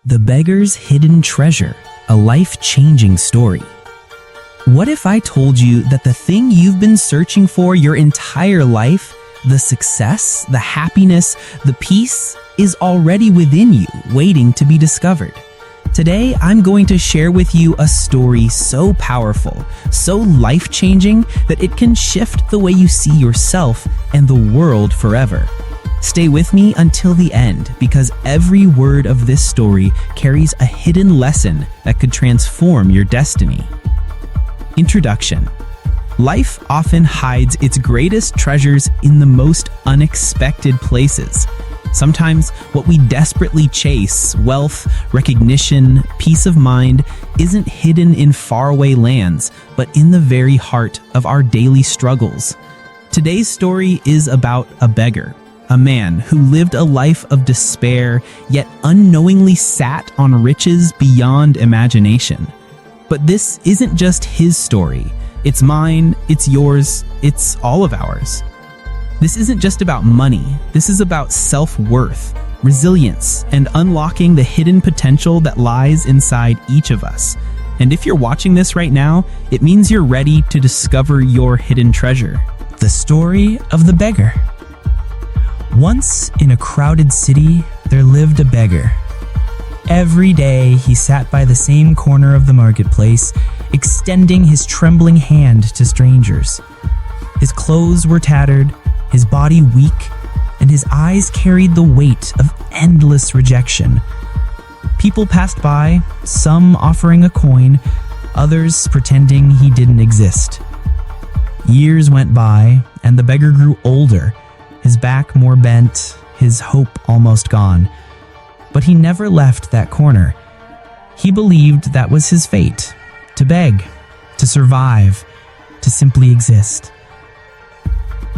The Beggar's Hidden Treasure, a life-changing story. What if I told you that the thing you've been searching for your entire life, the success, the happiness, the peace, is already within you, waiting to be discovered? Today, I'm going to share with you a story so powerful, so life-changing, that it can shift the way you see yourself and the world forever. Stay with me until the end, because every word of this story carries a hidden lesson that could transform your destiny. Introduction. Life often hides its greatest treasures in the most unexpected places. Sometimes what we desperately chase, wealth, recognition, peace of mind, isn't hidden in faraway lands, but in the very heart of our daily struggles. Today's story is about a beggar. A man who lived a life of despair, yet unknowingly sat on riches beyond imagination. But this isn't just his story. It's mine, it's yours, it's all of ours. This isn't just about money. This is about self-worth, resilience, and unlocking the hidden potential that lies inside each of us. And if you're watching this right now, it means you're ready to discover your hidden treasure. The story of the beggar. Once in a crowded city, there lived a beggar. Every day, he sat by the same corner of the marketplace, extending his trembling hand to strangers. His clothes were tattered, his body weak, and his eyes carried the weight of endless rejection. People passed by, some offering a coin, others pretending he didn't exist. Years went by, and the beggar grew older, his back more bent, his hope almost gone. But he never left that corner. He believed that was his fate, to beg, to survive, to simply exist.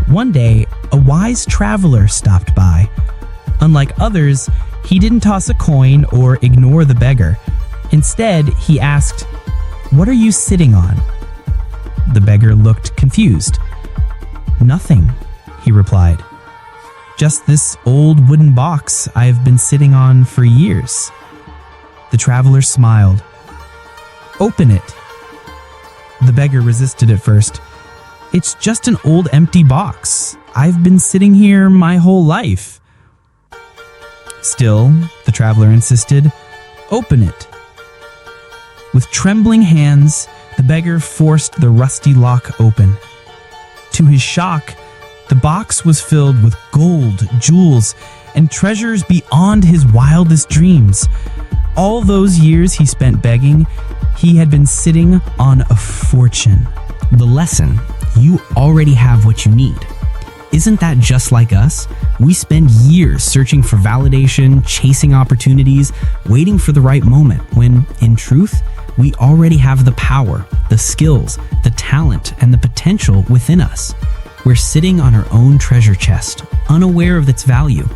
One day, a wise traveler stopped by. Unlike others, he didn't toss a coin or ignore the beggar. Instead, he asked, "What are you sitting on?" The beggar looked confused. "Nothing," he replied. "Just this old wooden box I've been sitting on for years." The traveler smiled. "Open it." The beggar resisted at first. "It's just an old empty box. I've been sitting here my whole life." Still, the traveler insisted, "Open it." With trembling hands, the beggar forced the rusty lock open. To his shock, the box was filled with gold, jewels, and treasures beyond his wildest dreams. All those years he spent begging, he had been sitting on a fortune. The lesson: you already have what you need. Isn't that just like us? We spend years searching for validation, chasing opportunities, waiting for the right moment, when, in truth, we already have the power, the skills, the talent, and the potential within us. We're sitting on our own treasure chest, unaware of its value.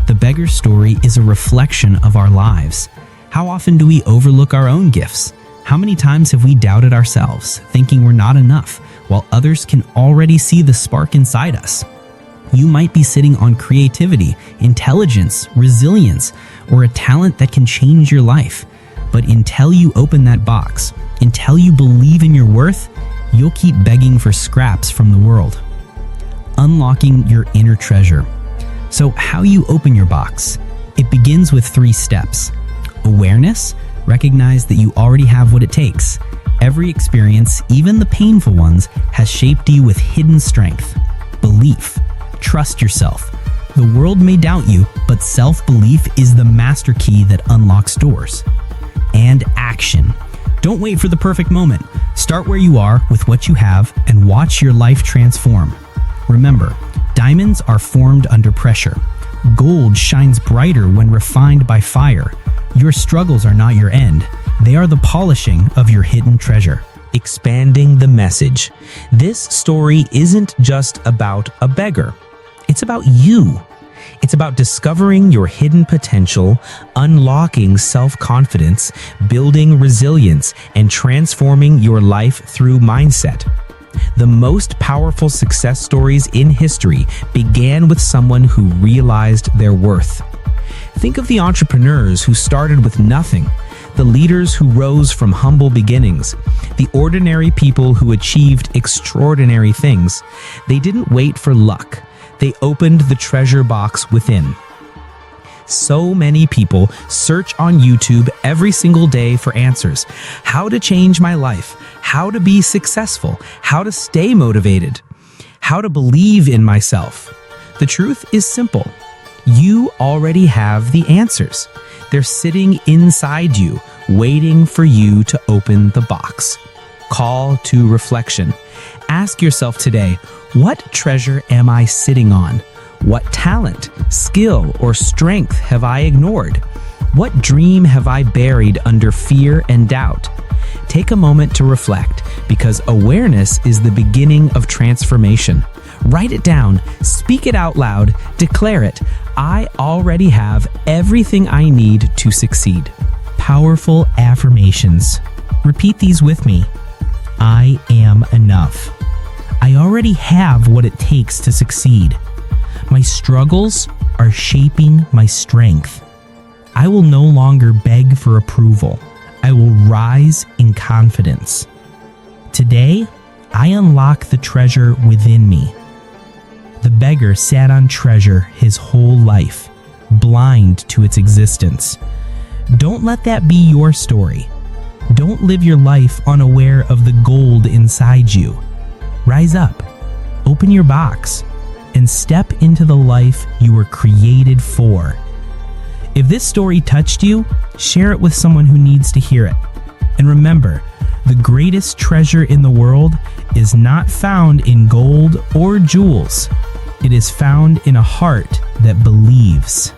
The beggar's story is a reflection of our lives. How often do we overlook our own gifts? How many times have we doubted ourselves, thinking we're not enough, while others can already see the spark inside us? You might be sitting on creativity, intelligence, resilience, or a talent that can change your life. But until you open that box, until you believe in your worth, you'll keep begging for scraps from the world. Unlocking your inner treasure. So how you open your box? It begins with 3 steps. Awareness. Recognize that you already have what it takes. Every experience, even the painful ones, has shaped you with hidden strength. Belief. Trust yourself. The world may doubt you, but self-belief is the master key that unlocks doors. And action. Don't wait for the perfect moment. Start where you are with what you have and watch your life transform. Remember, diamonds are formed under pressure. Gold shines brighter when refined by fire. Your struggles are not your end. They are the polishing of your hidden treasure. Expanding the message. This story isn't just about a beggar. It's about you. It's about discovering your hidden potential, unlocking self-confidence, building resilience, and transforming your life through mindset. The most powerful success stories in history began with someone who realized their worth. Think of the entrepreneurs who started with nothing, the leaders who rose from humble beginnings, the ordinary people who achieved extraordinary things. They didn't wait for luck. They opened the treasure box within. So many people search on YouTube every single day for answers. How to change my life, how to be successful, how to stay motivated, how to believe in myself. The truth is simple. You already have the answers. They're sitting inside you, waiting for you to open the box. Call to reflection. Ask yourself today, what treasure am I sitting on? What talent, skill, or strength have I ignored? What dream have I buried under fear and doubt? Take a moment to reflect, because awareness is the beginning of transformation. Write it down, speak it out loud, declare it. I already have everything I need to succeed. Powerful affirmations. Repeat these with me. I am enough. I already have what it takes to succeed. My struggles are shaping my strength. I will no longer beg for approval. I will rise in confidence. Today, I unlock the treasure within me. The beggar sat on treasure his whole life, blind to its existence. Don't let that be your story. Don't live your life unaware of the gold inside you. Rise up, open your box, and step into the life you were created for. If this story touched you, share it with someone who needs to hear it. And remember, the greatest treasure in the world is not found in gold or jewels. It is found in a heart that believes.